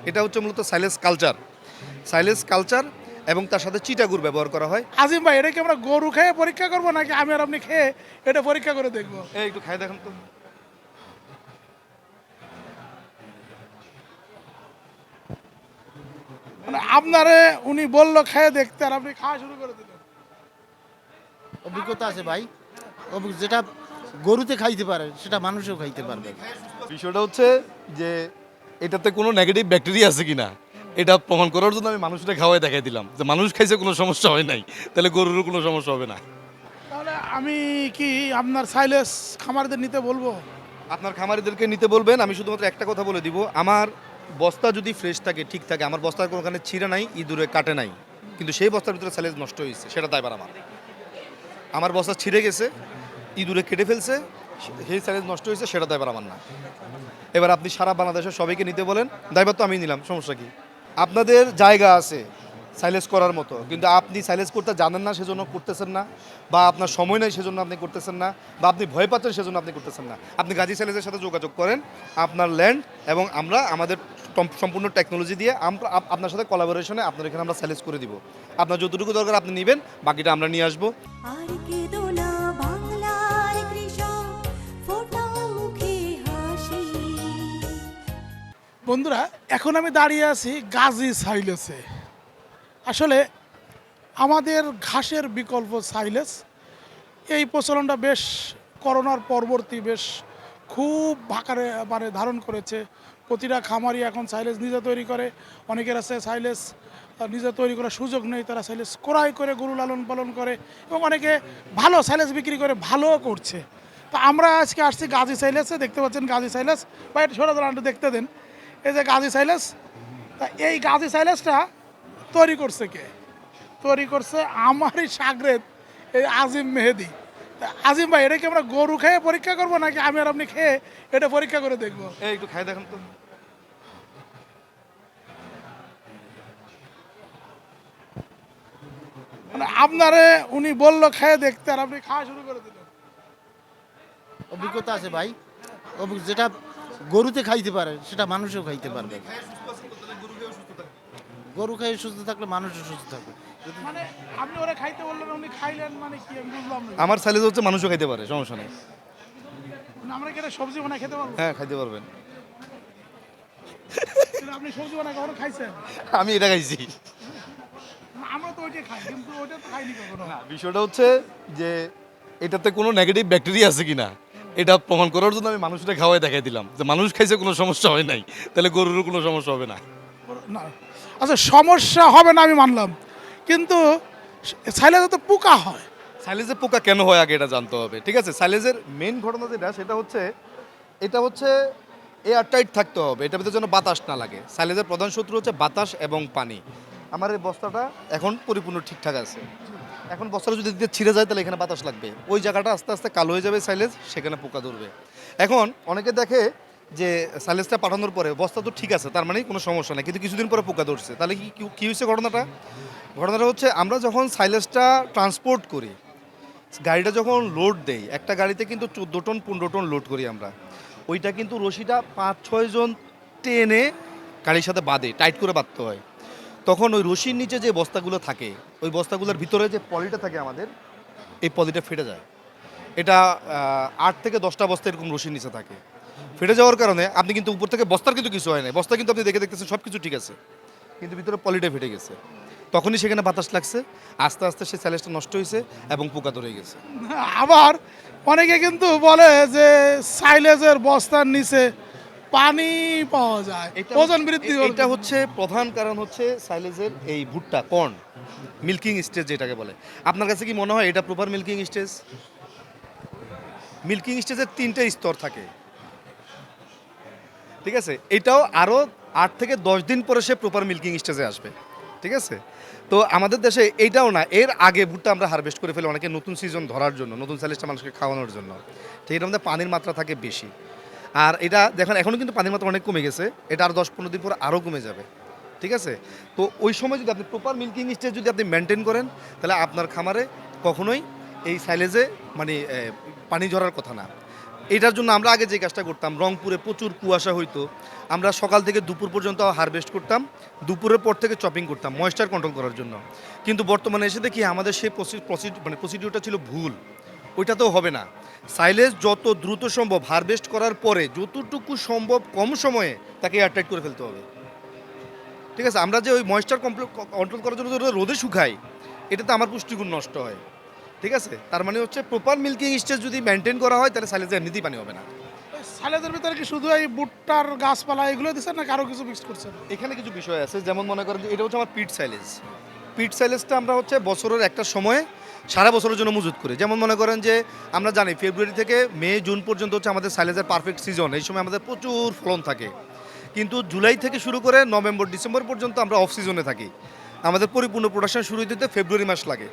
এটা হচ্ছে মূলত সাইলেজ কালচার এবং তার সাথে চিটাগুড় ব্যবহার করা হয়। আজিম ভাই, এটা কি আমরা গরু খেয়ে পরীক্ষা করবো নাকি আমি আর আপনি খেয়ে এটা পরীক্ষা করে দেখবো? এই একটু খাই দেখেন তো। মানে আপনারে উনি বললো খেয়ে দেখতে আর আপনি খাওয়া শুরু করে দিলেন। অভিজ্ঞতা আছে ভাই, যেটা গরুতে খাইতে পারে সেটা মানুষও খাইতে পারবে। বিষয়টা হচ্ছে যে এটাতে কোনো নেগেটিভ ব্যাকটেরিয়া আছে কিনা এটা প্রমাণ করার জন্য আমি মানুষটা খাওয়াই দেখাই দিলাম যে মানুষ খাইছে কোনো সমস্যা হয় নাই, তাহলে গরুরও কোনো সমস্যা হবে না। তাহলে আমি কি আপনার সাইলেস খামারদের নিতে বলবো? আপনার খামারিদেরকে নিতে বলবেন। আমি শুধুমাত্র একটা কথা বলে দিব, আমার বস্তা যদি ফ্রেশ থাকে, ঠিক থাকে, আমার বস্তার কোনোখানে ছিঁড়ে নাই, ইঁদুরে কাটে নাই, কিন্তু সেই বস্তার ভিতরে সাইলেজ নষ্ট হয়েছে, সেটা দায়ভার আমার বস্তা ছিঁড়ে গেছে, ইঁদুরে কেটে ফেলছে, সেই সাইলেজ নষ্ট হয়েছে, সেটা দায়ভার আমার না। এবার আপনি সারা বাংলাদেশের সবাইকে নিতে বলেন, দায়ভার তো আমি নিলাম, সমস্যা কি? আপনাদের জায়গা আছে সাইলেজ করার মতো, কিন্তু আপনি সাইলেজ করতে জানেন না সেজন্য করতেছেন না, বা আপনার সময় নেই সেজন্য আপনি করতেছেন না, বা আপনি ভয় পাচ্ছেন সেজন্য আপনি করতেছেন না। আপনি গাজী সাইলেজের সাথে যোগাযোগ করেন, আপনার ল্যান্ড, এবং আমরা আমাদের সম্পূর্ণ টেকনোলজি দিয়ে আমরা আপনার সাথে কোলাবোরেশনে আপনার এখানে আমরা সাইলেজ করে দিব। আপনার যতটুকু দরকার আপনি নেবেন, বাকিটা আমরা নিয়ে আসবো। আর কেঁদো না বাংলার কৃষক, ফোটাও মুখে হাসি। বন্ধুরা, এখন আমি দাঁড়িয়ে আছি গাজী সাইলেসে। আসলে আমাদের ঘাসের বিকল্প সাইলেস, এই প্রচলনটা বেশ করোনার পরবর্তী বেশ খুব আকারে মানে ধারণ করেছে। প্রতিটা খামারি এখন সাইলেস নিজে তৈরি করে। অনেকের আছে সাইলেস নিজে তৈরি করার সুযোগ নেই, তারা সাইলেস ক্রয় করে গরু লালন পালন করে, এবং অনেকে ভালো সাইলেস বিক্রি করে ভালোও করছে। তো আমরা আজকে আসছি গাজী সাইলেসে। দেখতে পাচ্ছেন গাজী সাইলেস, বা এটা ছোটো দাঁড়ানটা দেখতে দেন। এই যে গাজী সাইলেস, তা এই গাজী সাইলেসটা তৈরি করছে কে? তৈরি করছে আমারই সাগরেদ, এই আজিম মেহেদি। তা আজিম ভাই, এটা কি আমরা গরু খেয়ে পরীক্ষা করবো নাকি আমি আর আপনি খেয়ে এটা পরীক্ষা করে দেখবো? এই একটু খাই দেখেন তো। মানে আপনারে উনি বললো খেয়ে দেখতে আর আপনি খাওয়া শুরু করে দিলেন। অভিজ্ঞতা আছে ভাই, যেটা গরুতে খাইতে পারে সেটা মানুষও খাইতে পারবে। গরু খাই সুস্থ থাকলে মানুষও সুস্থ থাকবে। মানে আপনি ওরা খাইতে বললেন, উনি খাইলেন, মানে কি আমি বুঝলাম না। আমার সাইলেজ হচ্ছে মানুষও খাইতে পারে, সমস্যা নেই। মানে আমরা কি এটা সবজি বানায় খেতে পারবো? হ্যাঁ, খাইতে পারবেন। কিন্তু আপনি সবজি বানায় কখনো খাইছেন? আমি এটা খাইছি। আমরা তো ওইটা খাই, কিন্তু ওইটা তো খাইনি কখনো। বিষয়টা হচ্ছে যে এটাতে কোনো নেগেটিভ ব্যাকটেরিয়া আছে কিনা এটা প্রমাণ করার জন্য আমি মানুষটা খাওয়াই দেখাই দিলাম যে মানুষ খাইছে কোনো সমস্যা হয় নাই, তাহলে গরুরও কোনো সমস্যা হবে না। না, আচ্ছা সমস্যা হবে না আমি মানলাম, কিন্তু সাইলেজে তো পোকা হয়। সাইলেজে পোকা কেন হয় আগে এটা জানতে হবে, ঠিক আছে? সাইলেজের মেইন ঘটনা যেটা, সেটা হচ্ছে এটা হচ্ছে এয়ার টাইট থাকতে হবে, এটার ভিতরে যেন বাতাস না লাগে। সাইলেজের প্রধান শত্রু হচ্ছে বাতাস এবং পানি। আমার এই বস্তাটা এখন পরিপূর্ণ ঠিকঠাক আছে, এখন বস্তাটা যদি দিতে ছিঁড়ে যায় তাহলে এখানে বাতাস লাগবে, ওই জায়গাটা আস্তে আস্তে কালো হয়ে যাবে সাইলেজ, সেখানে পোকা ধরবে। এখন অনেকে দেখে যে সাইলেজটা পাঠানোর পরে বস্তা তো ঠিক আছে, তার মানে কোনো সমস্যা নেই, কিন্তু কিছুদিন পরে পোকা ধরছে, তাহলে কি হয়েছে ঘটনাটা হচ্ছে আমরা যখন সাইলেজটা ট্রান্সপোর্ট করি, গাড়িটা যখন লোড দেই, একটা গাড়িতে কিন্তু 14 টন 15 টন লোড করি আমরা, ওইটা কিন্তু রশিটা 5-6 জন টেনে গাড়ির সাথে বাঁধে, টাইট করে বাঁধতে হয়। তখন ওই রশির নিচে যে বস্তাগুলো থাকে, ওই বস্তাগুলোর ভিতরে যে পলিটা থাকে আমাদের, এই পলিটা ফেটে যায়। এটা 8 থেকে 10টা বস্তা এরকম রশির নিচে থাকে। ফেটে যাওয়ার কারণে আপনি কিন্তু উপর থেকে বস্তার কিন্তু কিছু হয় না, বস্তা কিন্তু আপনি দেখতেছেন সব কিছু ঠিক আছে, কিন্তু ভিতরে পলিটা ফেটে গেছে। তখনই সেখানে বাতাস লাগছে, আস্তে আস্তে সেই স্যালেজটা নষ্ট হয়েছে এবং পোকা ধরে গেছে। আবার অনেকে কিন্তু বলে যে সাইলেজের বস্তার নিচে পানি পাওয়া যায়, ওজন বৃদ্ধি করতে। এটা হচ্ছে প্রধান কারণ, হচ্ছে সাইলেজের এই ভুট্টা কর্ন মিল্কিং স্টেজ যেটাকে বলে। আপনার কাছে কি মনে হয় এটা প্রপার মিল্কিং স্টেজ? মিল্কিং স্টেজের 3টে স্তর থাকে, ঠিক আছে? এটাও আরও 8 থেকে 10 দিন পরে সে প্রপার মিল্কিং স্টেজে আসবে, ঠিক আছে? তো আমাদের দেশে এইটাও না, এর আগে ভুট্টা আমরা হারভেস্ট করে ফেলি অনেকে নতুন সিজন ধরার জন্য, নতুন সাইলেজটা মানুষকে খাওয়ানোর জন্য, ঠিক? এটার মধ্যে পানির মাত্রা থাকে বেশি। আর এটা দেখেন এখনও কিন্তু পানির মাত্রা অনেক কমে গেছে, এটা আর 10-15 দিন পর আরও কমে যাবে, ঠিক আছে? তো ওই সময় যদি আপনি প্রপার মিল্কিং স্টেজ যদি আপনি মেনটেন করেন, তাহলে আপনার খামারে কখনোই এই সাইলেজে মানে পানি ঝরার কথা না। এটার জন্য আমরা আগে যে কাজটা করতাম, রংপুরে প্রচুর কুয়াশা হইতো, আমরা সকাল থেকে দুপুর পর্যন্ত হারভেস্ট করতাম, দুপুরের পর থেকে চপিং করতাম ময়েশ্চার কন্ট্রোল করার জন্য। কিন্তু বর্তমানে এসে দেখি আমাদের সেই প্রসিডিউরটা ছিল ভুল, ওইটাতেও হবে না। সাইলেজ যত দ্রুত সম্ভব হারভেস্ট করার পরে যতটুকু সম্ভব কম সময়ে তাকে এয়ারটাইট করে ফেলতে হবে। ঠিক আছে, আমরা যে ওই ময়েশ্চার কন্ট্রোল করার জন্য যে রোদে শুকাই, এটাতে আমার পুষ্টিগুণ নষ্ট হয়। ঠিক আছে, তার মানে হচ্ছে প্রপার মিল্কিং স্টেজ যদি মেনটেন করা হয় তাহলে সাইলেজে এমনিতেই পানি হবে না। সাইলেজের ভিতরে কি শুধু এই ভুট্টার গাছপালা এগুলো দিচ্ছেন না আরো কিছু মিক্স করছেন? এখানে কিছু বিষয় আছে, যেমন মনে করেন যে এটা হচ্ছে আমার পিট সাইলেজ। পিট সাইলেজটা আমরা হচ্ছে বছরের একটা সময়ে সারা বছরের জন্য মজুত করি। যেমন মনে করেন যে আমরা জানি ফেব্রুয়ারি থেকে মে জুন পর্যন্ত হচ্ছে আমাদের সাইলেজের পারফেক্ট সিজন, এই সময় আমাদের প্রচুর ফলন থাকে। কিন্তু জুলাই থেকে শুরু করে নভেম্বর ডিসেম্বর পর্যন্ত আমরা অফ সিজনে থাকি, আমাদের পরিপূর্ণ প্রোডাকশন শুরু দিতে ফেব্রুয়ারি মাস লাগে।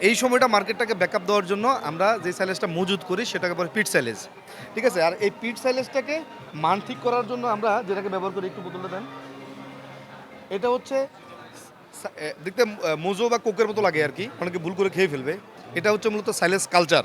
এই সময়টা মার্কেটটাকে ব্যাকআপ দেওয়ার জন্য আমরা যে সাইলেজটা মজুত করি সেটাকে বলে পিট সাইলেজ। ঠিক আছে, আর এই পিট সাইলেজটাকে মান ঠিক করার জন্য আমরা যেটাকে ব্যবহার করি, একটু বোতলে দেন, এটা হচ্ছে দেখতে মোজো বা কোকের মতো লাগে আর কি, অনেকে ভুল করে খেয়ে ফেলবে। এটা হচ্ছে মূলত সাইলেজ কালচার,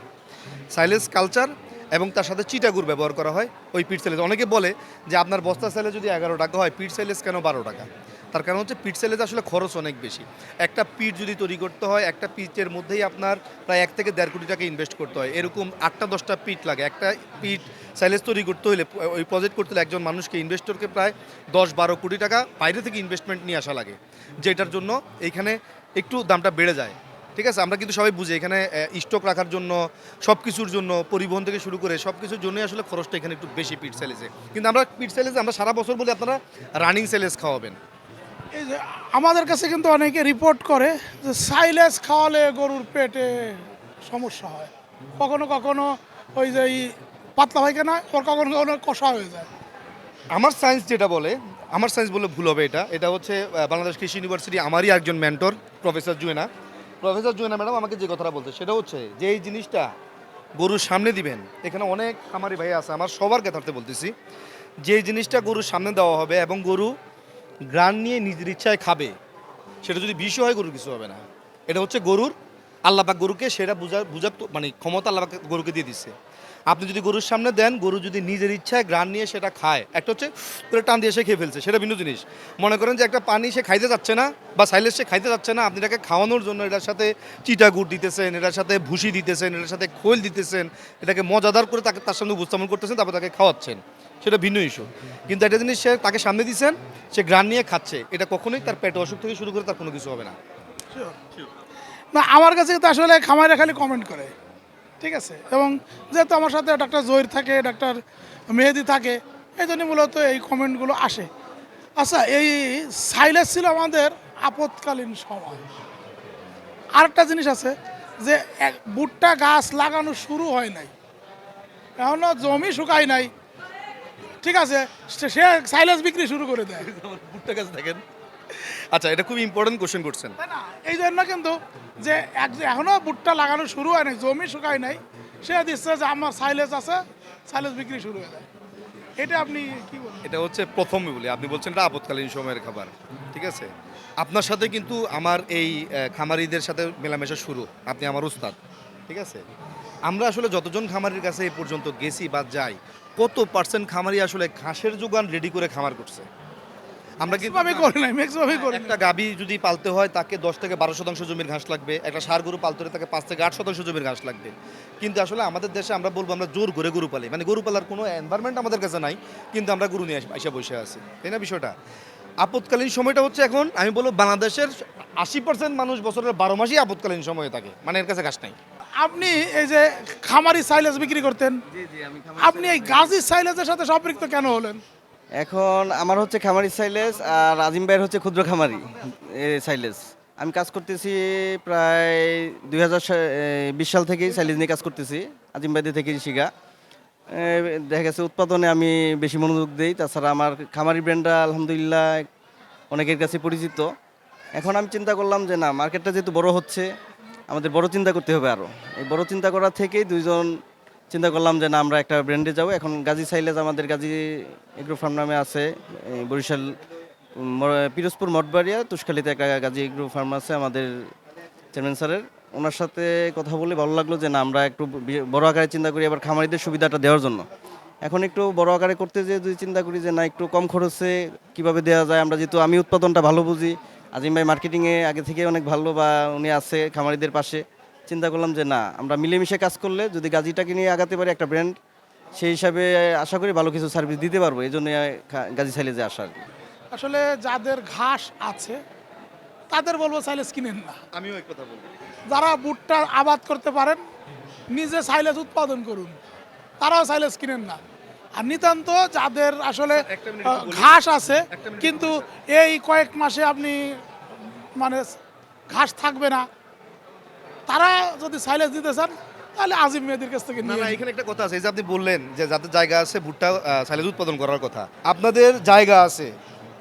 সাইলেজ কালচার এবং তার সাথে চিটাগুড় ব্যবহার করা হয় ওই পিট সাইলেজ। অনেকে বলে যে আপনার বস্তা সাইলেজ যদি 11 টাকা হয়, পিট সাইলেজ কেন 12 টাকা? তার কারণ হচ্ছে পিট সাইলেজ আসলে খরচ অনেক বেশি। একটা পিট যদি তৈরি করতে হয়, একটা পিটের মধ্যেই আপনার প্রায় 1 থেকে 1.5 কোটি টাকা ইনভেস্ট করতে হয়। এরকম 8টা-10টা পিট লাগে। একটা পিট সাইলেজ তৈরি করতে হলে, ওই প্রজেক্ট করতে হলে একজন মানুষকে, ইনভেস্টরকে প্রায় 10-12 কোটি টাকা বাইরে থেকে ইনভেস্টমেন্ট নিয়ে আসা লাগে, যেটার জন্য এইখানে একটু দামটা বেড়ে যায়। ঠিক আছে, আমরা কিন্তু সবাই বুঝি এখানে স্টক রাখার জন্য, সব কিছুর জন্য, পরিবহন থেকে শুরু করে সব কিছুর জন্যই আসলে খরচটা এখানে একটু বেশি পিট সাইলেজে। কিন্তু আমরা পিট সাইলেজে আমরা সারা বছর বলি আপনারা রানিং সাইলেজ খাওয়াবেন। এই যে আমাদের কাছে কিন্তু অনেকে রিপোর্ট করে যে সাইলেজ খাওয়ালে গরুর পেটে সমস্যা হয়, কখনো কখনো ওই যে পাতলা পায়খানা, ওর কখনো কখনো কষা হয়ে যায়। আমার সায়েন্স যেটা বলে, আমার সায়েন্স বললে ভুল হবে, এটা হচ্ছে বাংলাদেশ কৃষি ইউনিভার্সিটি আমারই একজন মেন্টর প্রফেসর জুয়েনা ম্যাডাম আমাকে যে কথাটা বলতে, সেটা হচ্ছে যে এই জিনিসটা গরুর সামনে দিবেন। এখানে অনেক খামারি ভাই আছে, আমার সবার কথাতে বলতেছি, যে জিনিসটা গরুর সামনে দেওয়া হবে এবং গরু গ্রান নিয়ে নিজের ইচ্ছায় খাবে, সেটা যদি বিষ হয় গরুর কিছু হবে না। এটা হচ্ছে গরুর, আল্লাপাক গরুকে সেটা বুঝার মানে ক্ষমতা আল্লাপাক গরুকে দিয়ে দিচ্ছে। আপনি যদি গরুর সামনে দেন, গরু যদি নিজের ইচ্ছায় গ্রান নিয়ে সেটা খায়, একটা হচ্ছে করে টান দিয়ে সে খেয়ে ফেলছে, সেটা ভিন্ন জিনিস। মনে করেন যে একটা পানি সে খাইতে যাচ্ছে না বা সাইলেজ সে খাইতে যাচ্ছে না, আপনি এটাকে খাওয়ানোর জন্য এটার সাথে চিটা গুড় দিতেছেন, এটার সাথে ভুসি দিতেছেন, এটার সাথে খোল দিতেছেন, এটাকে মজাদার করে তাকে তার সামনে উপস্থাপন করতেছেন, তারপর তাকে খাওয়াচ্ছেন, সেটা ভিন্ন ইস্যু। কিন্তু একটা জিনিস সে তাকে সামনে দিচ্ছেন, সে গ্রান নিয়ে খাচ্ছে, এটা কখনোই তার পেটে অসুখ থেকে শুরু করে তার কোনো কিছু হবে না। না, আমার কাছে কিন্তু আসলে খামারে খালি কমেন্ট করে, ঠিক আছে। এবং যেহেতু আমার সাথে ডাক্তার জহির থাকে, ডাক্তার মেহেদি থাকে, এই জন্য মূলত এই কমেন্টগুলো আসে। আচ্ছা, এই সাইলেজ ছিল আমাদের আপৎকালীন সময়। আরেকটা জিনিস আছে যে ভুট্টা গাছ লাগানো শুরু হয় নাই, এখনও জমি শুকায় নাই, ঠিক আছে, সে সাইলেজ বিক্রি শুরু করে দেয়। ভুট্টা গাছ দেখেন। আচ্ছা, এটা খুব ইম্পর্টেন্ট কোশ্চেন করছেন। তাই না? এই জন্য কিন্তু যে এখনো ভুট্টা লাগানো শুরু হয় নাই, জমি শুকায় নাই, সে দিচ্ছে যে আমার সাইলেজ আছে, সাইলেজ বিক্রি শুরু হয়ে যায়। এটা আপনি কি বলেন? এটা হচ্ছে প্রথমে বলি, আপনি বলছেন এটা আপৎকালীন সময়ের খাবার, ঠিক আছে। আপনার সাথে কিন্তু আমার এই খামারিদের সাথে মেলামেশা শুরু, আপনি আমার উস্তাদ, ঠিক আছে। আমরা আসলে যতজন খামারির কাছে এই পর্যন্ত গেছি বা যাই, কত পার্সেন্ট খামারি আসলে ঘাসের যোগান রেডি করে খামার করছে? আমরা কিন্তু ম্যাক্সিমামই করে নাই, ম্যাক্সিমামই করে একটা গাভী যদি পালতে হয় তাকে 10 থেকে 12% জমির ঘাস লাগবে, একটা ষাঁড় গরু পালতে হলে তাকে 5 থেকে 8% জমির ঘাস লাগবে। কিন্তু আসলে আমাদের দেশে আমরা বলবো আমরা জোর করে গরু পালি, মানে গরু পালার কোনো এনভায়রনমেন্ট আমাদের কাছে নাই, কিন্তু আমরা গরু নিয়ে এসে বসে আছি, তাই না বিষয়টা? আপৎকালীন সময়টা হচ্ছে এখন আমি বলবো বাংলাদেশের 80% মানুষ বছরের 12 মাসই আপৎকালীন সময়ে থাকে, মানে এর কাছে ঘাস নাই। আপনি এই যে খামারি সাইলেজ বিক্রি করতেন, আপনি এই গাজী সাইলেজের সাথে সম্পৃক্ত কেন হলেন? এখন আমার হচ্ছে খামারি সাইলেজ, আর আজিম ভাইয়ের হচ্ছে ক্ষুদ্র খামারি সাইলেজ। আমি কাজ করতেছি প্রায় 2020 সাল থেকেই সাইলেজ নিয়ে কাজ করতেছি, আজিম ভাইদের থেকেই শিখা। দেখা গেছে উৎপাদনে আমি বেশি মনোযোগ দিই, তাছাড়া আমার খামারি ব্র্যান্ডটা আলহামদুলিল্লাহ অনেকের কাছে পরিচিত। এখন আমি চিন্তা করলাম যে না, মার্কেটটা যেহেতু বড় হচ্ছে, আমাদের বড় চিন্তা করতে হবে আরও। এই বড় চিন্তা করা থেকেই দুইজন চিন্তা করলাম যে না, আমরা একটা ব্র্যান্ডে যাবো। এখন গাজী সাইলেজ আমাদের গাজী এগ্রো ফার্ম নামে আছে, বরিশাল পিরোজপুর মঠবাড়িয়া তুষখালীতে একটা গাজী এগ্রো ফার্ম আছে আমাদের চেয়ারম্যান স্যারের। ওনার সাথে কথা বলে ভালো লাগলো যে না আমরা একটু বড় আকারে চিন্তা করি এবার খামারিদের সুবিধাটা দেওয়ার জন্য। এখন একটু বড় আকারে করতে যেয়ে যদি চিন্তা করি যে না একটু কম খরচে কিভাবে দেওয়া যায়, আমরা যেহেতু আমি উৎপাদনটা ভালো বুঝি, আজিম ভাই মার্কেটিংয়ে আগে থেকে অনেক ভালো বা উনি আছে খামারিদের পাশে, চিন্তা করলাম যে না আমরা মিলেমিশে কাজ করলে যদি গাজীটাকে নিয়ে আগাতে পারি একটা ব্র্যান্ড, সেই হিসাবে আশা করি ভালো কিছু সার্ভিস দিতে পারবো, এই জন্য গাজী সাইলেজে আসা আর কি। আসলে যাদের ঘাস আছে তাদের বলবো সাইলেজ কিনেন না। আমিও এক কথা বলবো, যারা ভুট্টা আবাদ করতে পারেন নিজে সাইলেজ উৎপাদন করুন, তারাও সাইলেজ কিনেন না। আর নিতান্ত যাদের আসলে একটা মিনিট বলি। ঘাস আছে একটা মিনিট কিন্তু এই কয়েক মাসে আপনি মানে ঘাস থাকবে না, তারা যদি সাইলেজ দিতে চান তাহলে আজিম মেহেদির কাছ থেকে না নিয়ে না নিন। এখানে একটা কথা আছে, এই যে আপনি বললেন যে যাদের জায়গা আছে ভুট্টা সাইলেজ উৎপাদন করার কথা, আপনাদের জায়গা আছে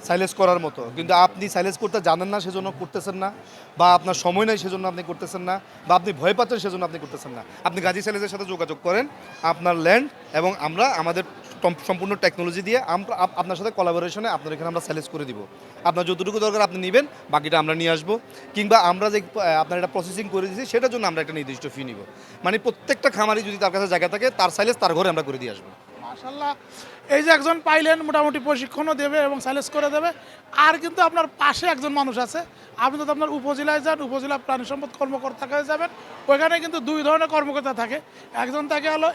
সাইলেজ করার মতো, কিন্তু আপনি সাইলেজ করতে জানেন না সেজন্য করতেছেন না, বা আপনার সময় নাই সেজন্য আপনি করতেছেন না, বা আপনি ভয় পাচ্ছেন সেজন্য আপনি করতেছেন না। আপনি গাজী সাইলেজের সাথে যোগাযোগ করেন, আপনার ল্যান্ড এবং আমরা আমাদের সম্পূর্ণ টেকনোলজি দিয়ে আমরা আপনার সাথে কোলাবোরেশনে আপনার এখানে আমরা সাইলেজ করে দিব। আপনার যতটুকু দরকার আপনি নেবেন, বাকিটা আমরা নিয়ে আসবো, কিংবা আমরা যে আপনার এটা প্রসেসিং করে দিয়েছি সেটার জন্য আমরা একটা নির্দিষ্ট ফি নিব। মানে প্রত্যেকটা খামারি যদি তার কাছে জায়গা থাকে তার সাইলেজ তার ঘরে আমরা করে দিয়ে আসবো। মাশাল্লাহ, এই যে একজন পাইলেন মোটামুটি প্রশিক্ষণও দেবে এবং সাইলেজ করে দেবে। আর কিন্তু আপনার পাশে একজন মানুষ আছে, আপনি যদি আপনার উপজেলায় যান, উপজেলা প্রাণী সম্পদ কর্মকর্তার কাছে যাবেন, ওইখানে কিন্তু দুই ধরনের কর্মকর্তা থাকে। একজন থাকে হলো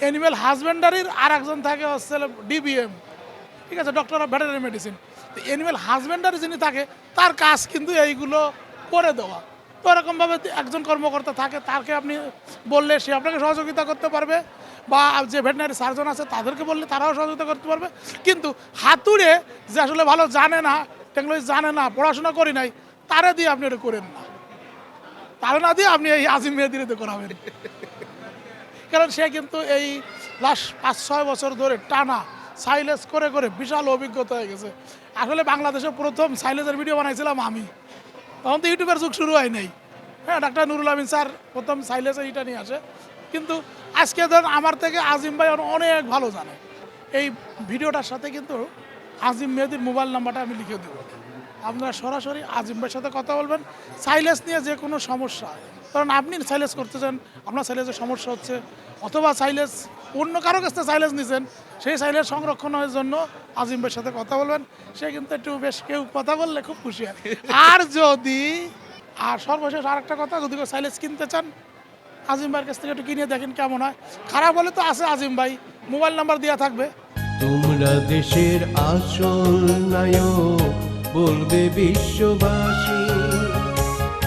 অ্যানিমেল হাজবেন্ডারির, আর একজন থাকে হচ্ছে ডিবিএম, ঠিক আছে, ডক্টর অফ ভেটেরিনারি মেডিসিন। তো অ্যানিমেল হাজবেন্ডারি যিনি থাকে তার কাজ কিন্তু এইগুলো করে দেওয়া। তো এরকমভাবে একজন কর্মকর্তা থাকে, তাকে আপনি বললে সে আপনাকে সহযোগিতা করতে পারবে, বা যে ভেটেরিনারি সার্জন আছে তাদেরকে বললে তারাও সহযোগিতা করতে পারবে। কিন্তু হাতুড়ে যে আসলে ভালো জানে না, টেকনোলজি জানে না, পড়াশোনা করি নাই, তারা দিয়ে আপনি এটা করেন না। তারা না দিয়ে আপনি এই আজিম মেহেদিতে করাবেন, কারণ সে কিন্তু এই লাস্ট 5-6 বছর ধরে টানা সাইলেজ করে করে বিশাল অভিজ্ঞতা হয়ে গেছে। আসলে বাংলাদেশে প্রথম সাইলেজের ভিডিও বানাইছিলাম আমি, তখন তো ইউটিউবের যুগ শুরু হয় নাই। হ্যাঁ, ডাক্তার নুরুল আমিন স্যার প্রথম সাইলেজের এইটা নিয়ে আসে, কিন্তু আজকে ধরুন আমার থেকে আজিম ভাই অনেক ভালো জানে। এই ভিডিওটার সাথে কিন্তু আজিম মেহেদির মোবাইল নাম্বারটা আমি লিখে দেবো, আপনারা সরাসরি আজিম ভাইয়ের সাথে কথা বলবেন সাইলেজ নিয়ে যে কোনো সমস্যা। কারণ আপনি সাইলেজ করতে চান, আপনার সাইলেজের সমস্যা হচ্ছে, অথবা সাইলেজ অন্য কারো কাছ থেকে সাইলেজ নিছেন, সেই সাইলেজ সংরক্ষণের জন্য আজিম ভাইয়ের সাথে কথা বলবেন। সে কিন্তু একটু বেশ, কেউ কথা বললে খুব খুশি হয়। আর সর্বশেষ আর একটা কথা, যদি কেউ সাইলেজ কিনতে চান আজিম ভাইয়ের কাছ থেকে একটু কিনে দেখেন কেমন হয়। খারাপ হলে তো আছে আজিম ভাই, মোবাইল নাম্বার দেওয়া থাকবে। তোমরা দেশের আসল নায়ক, বলবে বিশ্ববাসী।